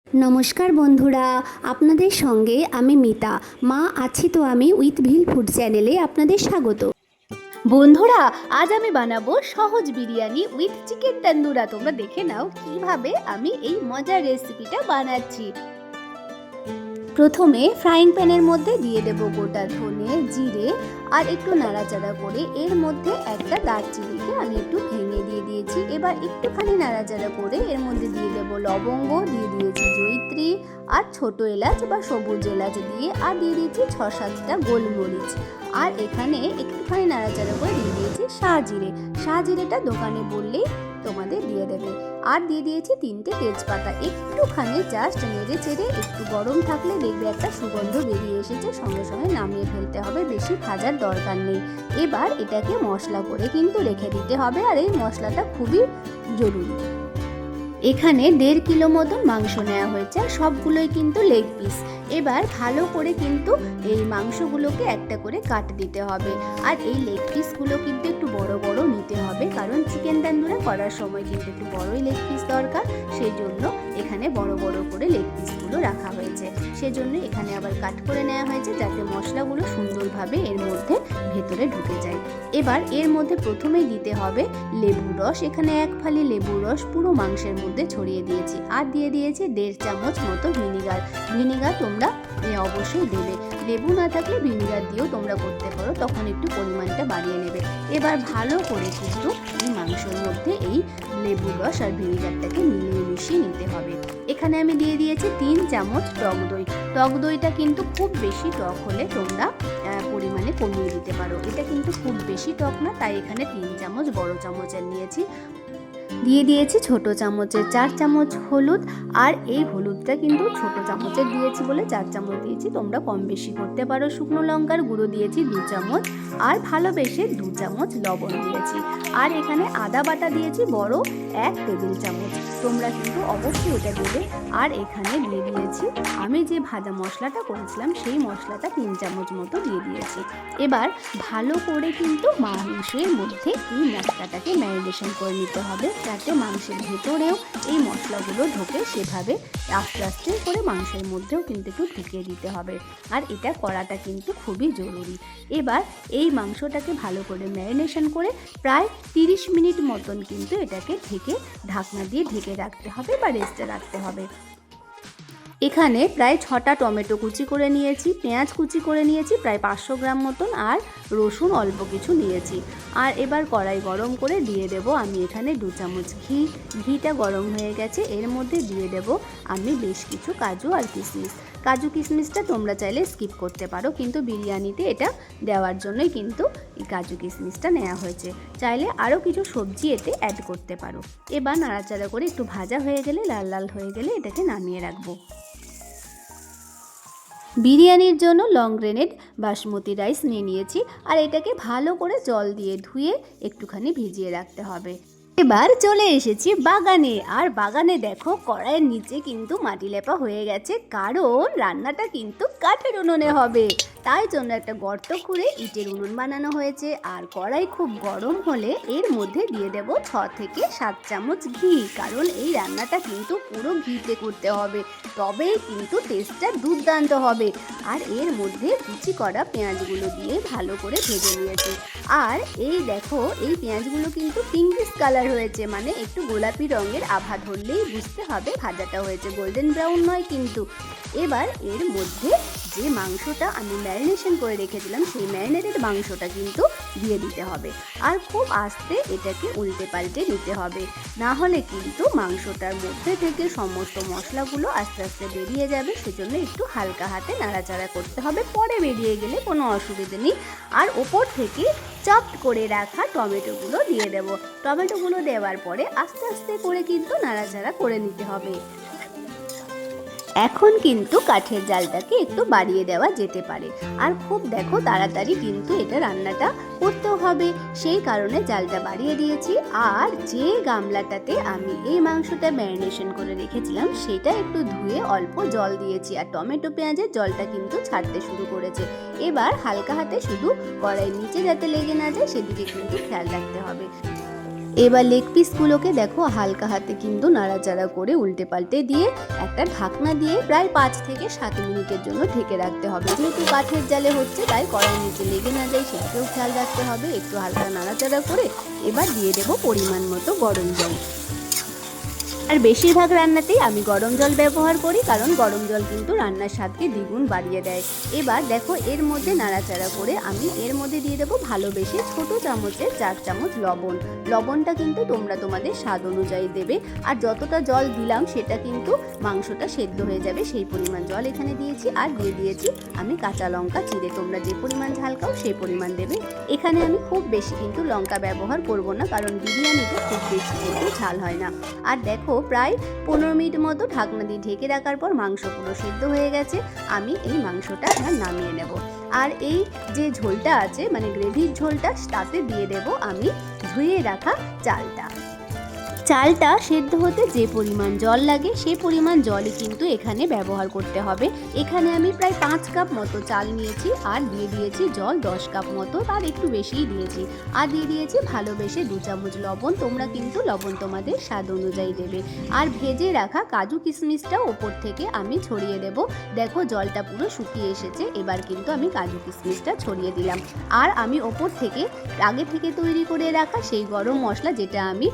নমস্কার বন্ধুরা, আপনাদের সঙ্গে আমি মিতা। মা আছি তো আমি উইথ ভিল ফুড চ্যানেলে আপনাদের স্বাগত। বন্ধুরা, আজ আমি বানাবো সহজ বিরিয়ানি উইথ চিকেন তন্দুরা। তোমরা দেখে নাও কিভাবে আমি এই মজার রেসিপিটা বানাচ্ছি। প্রথমে ফ্রাইং প্যানের মধ্যে দিয়ে দেব গোটা ধনে, জিরে আর একটু নাড়াচাড়া করে এর মধ্যে একটা দারচিনিকে আমি একটু ভেঙে দিয়ে দিয়েছি। এবার একটুখানি নাড়াচাড়া করে এর মধ্যে দিয়ে দেব লবঙ্গ, দিয়ে দিয়েছি জয়িত্রী আর ছোট এলাচ বা সবুজ এলাচ দিয়ে, আর দিয়ে দিয়েছি 6-7টা গোলমরিচ। আর এখানে একটুখানি নাড়াচাড়া করে দিয়ে দিয়েছি শাহজিরে। শাহজিরেটা দোকানে বললেই তোমাদের দিয়ে দেবে। আর দিয়ে দিয়েছি 3টে তেজপাতা। একটুখানি জাস্ট নেড়ে চেড়ে একটু গরম থাকলে দেখবে একটা সুগন্ধ বেরিয়ে এসেছে, সঙ্গে সঙ্গে নামিয়ে ফেলতে হবে, বেশি ভাজার দরকার নেই। এবার এটাকে মশলা করে কিন্তু রেখে দিতে হবে, আর এই মশলাটা খুবই জরুরি। এখানে 1.5 কিলো মতন মাংস নেওয়া হয়েছে, আর সবগুলোই কিন্তু লেগ পিস। এবার ভালো করে কিন্তু এই মাংসগুলোকে একটা করে কাট দিতে হবে, আর এই লেগ পিসগুলো কিন্তু একটু বড় বড় নিতে হবে, কারণ চিকেন তন্দুরা করার সময় কিন্তু একটু বড়ই লেগ পিস দরকার। সেই জন্য এখানে বড় বড় করে লেগ পিসগুলো রাখা হয়েছে। সেজন্য এখানে আবার কাট করে নেওয়া হয়েছে, যাতে মশলাগুলো সুন্দরভাবে এর মধ্যে ভেতরে ঢুকে যায়। এবার এর মধ্যে প্রথমেই দিতে হবে লেবুর রস। এখানে 1 ফালি লেবুর রস পুরো মাংসের মধ্যে ছড়িয়ে দিয়েছি, আর দিয়ে দিয়েছি 1.5 চামচ মতো ভিনিগার। ভিনিগার তোমরা অবশ্যই দেবে, লেবু না থাকলে ভিনিগার দিয়েও তোমরা করতে পারো, তখন একটু পরিমাণটা বাড়িয়ে নেবে। এবার ভালো করে কিন্তু এই মাংসের মধ্যে এই লেবুর রস আর ভিনিগারটাকে মিলিয়ে মিশিয়ে নিতে হবে। এখানে আমি দিয়ে দিয়েছি 3 চামচ টক দই। টক দইটা কিন্তু খুব বেশি টক হলে তোমরা পরিমাণে কমিয়ে দিতে পারো, এটা কিন্তু খুব বেশি টক না, তাই এখানে 3 চামচ বড় চামচের নিয়েছি। দিয়ে দিয়েছি ছোট চামচের 4 চামচ হলুদ, আর এই হলুদটা কিন্তু ছোট চামচের দিয়েছি বলে 4 চামচ দিয়েছি, তোমরা কম বেশি করতে পারো। শুকনো লঙ্কার গুঁড়ো দিয়েছি 2 চামচ, আর ভালোবেসে 2 চামচ লবণ দিয়েছি। আর এখানে আদা বাটা দিয়েছি বড় 1 টেবিল চামচ, তোমরা কিন্তু অবশ্যই এটা দেবে। আর এখানে দিয়ে দিয়েছি আমি যে ভাজা মশলাটা করেছিলাম, সেই মশলাটা 3 চামচ মতো দিয়ে দিয়েছি। এবার ভালো করে কিন্তু মাংসের মধ্যে এই মশলাটাকে ম্যারিনেশন করে নিতে হবে, যাতে মাংসের ভেতরেও এই মশলাগুলো ঢোকে। সেভাবে আস্তে আস্তে করে মাংসের মধ্যেও কিন্তু একটু ঢুকিয়ে দিতে হবে, আর এটা করাটা কিন্তু খুবই জরুরি। এবার এই মাংসটাকে ভালো করে ম্যারিনেশন করে প্রায় 30 মিনিট মতন কিন্তু এটাকে ঢাকনা দিয়ে ঢেকে রাখতে হবে বা রেস্টে রাখতে হবে। এখানে প্রায় 6টা টমেটো কুচি করে নিয়েছি, পেঁয়াজ কুচি করে নিয়েছি প্রায় 500 গ্রাম মতন, আর রসুন অল্প কিছু নিয়েছি। আর এবার কড়াই গরম করে দিয়ে দেব আমি এখানে 2 চামচ ঘি। ঘিটা গরম হয়ে গেছে, এর মধ্যে দিয়ে দেব আমি বেশ কিছু কাজু আর কিশমিশ। কাজু কিশমিশটা তোমরা চাইলে স্কিপ করতে পারো, কিন্তু বিরিয়ানিতে এটা দেওয়ার জন্যই কিন্তু এই কাজু কিশমিশটা নেওয়া হয়েছে। চাইলে আরও কিছু সবজি এতে অ্যাড করতে পারো। এবার নাড়াচাড়া করে একটু ভাজা হয়ে গেলে, লাল লাল হয়ে গেলে এটাকে নামিয়ে রাখবো। বিরিয়ানির জন্য লং গ্রেনেড বাসমতি রাইস নিয়ে নিয়েছি, আর এটাকে ভালো করে জল দিয়ে ধুয়ে একটুখানি ভিজিয়ে রাখতে হবে। এবার চলে এসেছি বাগানে, আর বাগানে দেখো কড়াইয়ের নিচে কিন্তু মাটি লেপা হয়ে গেছে, কারণ রান্নাটা কিন্তু কাঠের উনুনে হবে। তাই জন্য একটা গর্ত খুঁড়ে ইটের উনুন বানানো হয়েছে, আর কড়াই খুব গরম হলে এর মধ্যে দিয়ে দেব 6 থেকে 7 চামচ ঘি, কারণ এই রান্নাটা কিন্তু পুরো ঘিতে করতে হবে, তবেই কিন্তু টেস্টটা দুর্দান্ত হবে। আর এর মধ্যে কুচি করা পেঁয়াজগুলো দিয়ে ভালো করে ভেজে নিয়েছি। আর এই দেখো এই পেঁয়াজগুলো কিন্তু পিঙ্কিশ কালার হয়েছে, মানে একটু গোলাপি রঙের আভা ধরলেই বুঝতে হবে ভাজাটা হয়েছে, গোল্ডেন ব্রাউন নয় কিন্তু। এবার এর মধ্যে যে মাংসটা আমি ম্যারিনেশন করে রেখেছিলাম, সেই ম্যারিনেটেড মাংসটা কিন্তু দিয়ে দিতে হবে, আর খুব আস্তে এটাকে উল্টে পাল্টে নিতে হবে, না হলে কিন্তু মাংসটার মধ্যে থেকে সমস্ত মশলাগুলো আস্তে আস্তে বেরিয়ে যাবে। সেজন্য একটু হালকা হাতে নাড়াচাড়া করতে হবে, পরে বেরিয়ে গেলে কোনো অসুবিধে নেই। আর ওপর থেকে চপড করে রাখা টমেটোগুলো দিয়ে দেব। টমেটোগুলো দেওয়ার পরে আস্তে আস্তে করে কিন্তু নাড়াচাড়া করে নিতে হবে। এখন কিন্তু কাঠের জালটাকে একটু বাড়িয়ে দেওয়া যেতে পারে, আর খুব দেখো তাড়াতাড়ি কিন্তু এটা রান্নাটা করতেও হবে, সেই কারণে জালটা বাড়িয়ে দিয়েছি। আর যে গামলাটাতে আমি এই মাংসটা ম্যারিনেশন করে রেখেছিলাম, সেটা একটু ধুয়ে অল্প জল দিয়েছি, আর টমেটো পেঁয়াজের জলটা কিন্তু ছাড়তে শুরু করেছে। এবার হালকা হাতে শুধু কড়াইয়ের নিচে যাতে লেগে না যায় সেদিকে কিন্তু খেয়াল রাখতে হবে। এবার লেগ পিসগুলোকে দেখো হালকা হাতে কিন্তু নাড়াচাড়া করে উল্টে পাল্টে দিয়ে একটা ঢাকনা দিয়ে প্রায় 5 থেকে 7 মিনিটের জন্য ঢেকে রাখতে হবে। যেহেতু কাঠের জালে হচ্ছে তাই কড়াই নিচে লেগে না যায় সেটাকেও খেয়াল রাখতে হবে। একটু হালকা নাড়াচাড়া করে এবার দিয়ে দেবো পরিমাণ মতো গরম জল। আর বেশিরভাগ রান্নাতেই আমি গরম জল ব্যবহার করি, কারণ গরম জল কিন্তু রান্নার স্বাদকে দ্বিগুণ বাড়িয়ে দেয়। এবার দেখো এর মধ্যে নাড়াচাড়া করে আমি এর মধ্যে দিয়ে দেবো ভালোবেসে ছোট চামচের 4 চামচ লবণ। লবণটা কিন্তু তোমরা তোমাদের স্বাদ অনুযায়ী দেবে। আর যতটা জল দিলাম সেটা কিন্তু মাংসটা সেদ্ধ হয়ে যাবে সেই পরিমাণ জল এখানে দিয়েছি। আর দিয়ে দিয়েছি আমি কাঁচা লঙ্কা চিড়ে, তোমরা যে পরিমাণ ঝাল খাও সেই পরিমাণ দেবে। এখানে আমি খুব বেশি কিন্তু লঙ্কা ব্যবহার করব না, কারণ বিরিয়ানিতে খুব বেশি কিন্তু ঝাল হয় না। আর দেখো প্রায় 15 মিনিট মতো ঢাকনা দিয়ে ঢেকে রাখার পর মাংস পুরো সিদ্ধ হয়ে গেছে। আমি এই মাংসটা নামিয়ে নেব। আর এই যে ঝোলটা আছে মানে গ্রেভির ঝোলটা তাতে দিয়ে দেব আমি ধুয়ে রাখা চালটা। চালটা সেদ্ধ হতে যে পরিমাণ জল লাগে সেই পরিমাণ জলই কিন্তু এখানে ব্যবহার করতে হবে। এখানে আমি প্রায় 5 কাপ মতো চাল নিয়েছি আর দিয়ে দিয়েছি জল 10 কাপ মতো, তার একটু বেশিই দিয়েছি। আর দিয়ে দিয়েছি ভালোবেসে 2 চামচ লবণ, তোমরা কিন্তু লবণ তোমাদের স্বাদ অনুযায়ী দেবে। আর ভেজে রাখা কাজু কিশমিশটাও ওপর থেকে আমি ছড়িয়ে দেব। দেখো জলটা পুরো শুকিয়ে এসেছে, এবার কিন্তু আমি কাজু কিশমিশটা ছড়িয়ে দিলাম। আর আমি ওপর থেকে আগে থেকে তৈরি করে রাখা সেই গরম মশলা, যেটা আমি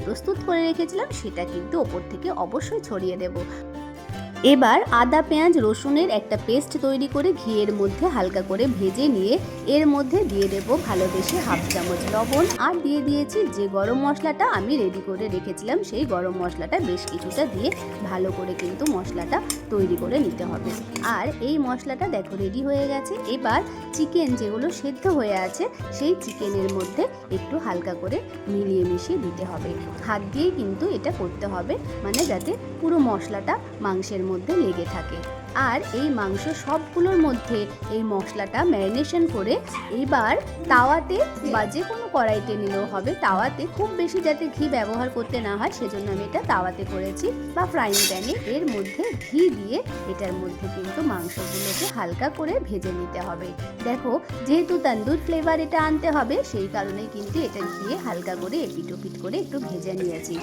প্রস্তুত করে রেখেছিলাম, সেটা কিন্তু ওপর থেকে অবশ্যই ছড়িয়ে দেব। এবার আদা পেঁয়াজ রসুনের একটা পেস্ট তৈরি করে ঘিয়ের মধ্যে হালকা করে ভেজে নিয়ে এর মধ্যে দিয়ে দেব ভালোবেসে 1/2 চামচ লবণ। আর দিয়ে দিয়েছি যে গরম মশলাটা আমি রেডি করে রেখেছিলাম সেই গরম মশলাটা বেশ কিছুটা দিয়ে ভালো করে কিন্তু মশলাটা তৈরি করে নিতে হবে। আর এই মশলাটা দেখো রেডি হয়ে গেছে। এবার চিকেন যেগুলো সেদ্ধ হয়ে আছে সেই চিকেনের মধ্যে একটু হালকা করে মিলিয়ে মিশিয়ে দিতে হবে। হাত দিয়েই কিন্তু এটা করতে হবে, মানে যাতে পুরো মশলাটা মাংসের মধ্যে লেগে থাকে। আর এই মাংস সবগুলোর মধ্যে এই মশলাটা ম্যারিনেশন করে এবার তাওয়াতে বা যে কোনো কড়াইতে নিলেও হবে, তাওয়াতে খুব বেশি যাতে ঘি ব্যবহার করতে না হয় সেজন্য আমি এটা তাওয়াতে করেছি, বা ফ্রাইং প্যানে এর মধ্যে ঘি দিয়ে এটার মধ্যে কিন্তু মাংসগুলোকে হালকা করে ভেজে নিতে হবে। দেখো যেহেতু তন্দুর ফ্লেভার এটা আনতে হবে সেই কারণে কিন্তু এটা দিয়ে হালকা করে এপিট ওপিট করে একটু ভেজে নিয়েছি।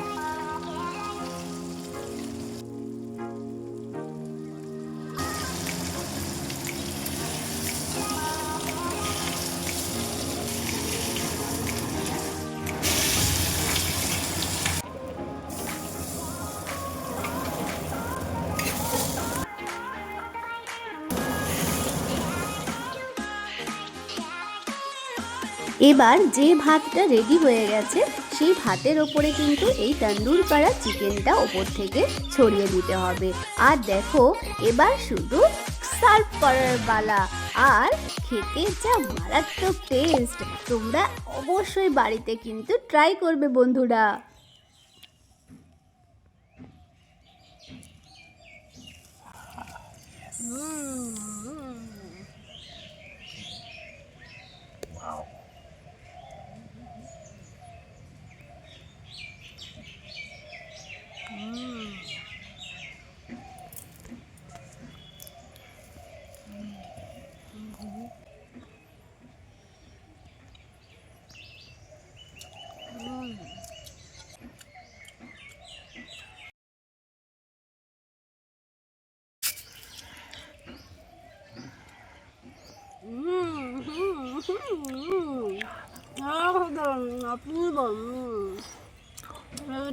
এবার যে ভাতটা রেডি হয়ে গেছে সেই ভাতের ওপরে কিন্তু এই তন্দুর করা চিকেনটা ওপর থেকে ছড়িয়ে দিতে হবে। আর দেখো এবার শুধু সার্ভ করার পালা। আর খেতে যা মারাত্মক টেস্ট, তোমরা অবশ্যই বাড়িতে কিন্তু ট্রাই করবে বন্ধুরা।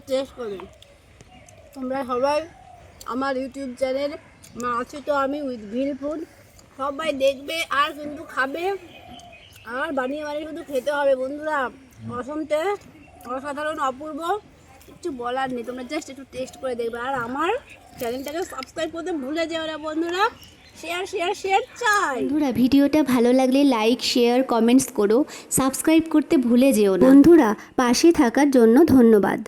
টেস্ট করে তোমরা সবাই আমার ইউটিউব চ্যানেল আছি তো আমি উইথ ভিল ফুড, সবাই দেখবে আর কিন্তু খাবে। আর বানিয়ে বানিয়ে শুধু খেতে হবে বন্ধুরা। অসম টেস্ট, অসাধারণ, অপূর্ব, কিছু বলার নেই। তোমরা জাস্ট একটু টেস্ট করে দেখবে। আর আমার চ্যানেলটাকে সাবস্ক্রাইব করতে ভুলে যেও না বন্ধুরা। শেয়ার শেয়ার শেয়ার চাই বন্ধুরা। ভিডিওটা ভালো লাগলে লাইক শেয়ার কমেন্টস করো, সাবস্ক্রাইব করতে ভুলে যেও না বন্ধুরা। পাশে থাকার জন্য ধন্যবাদ।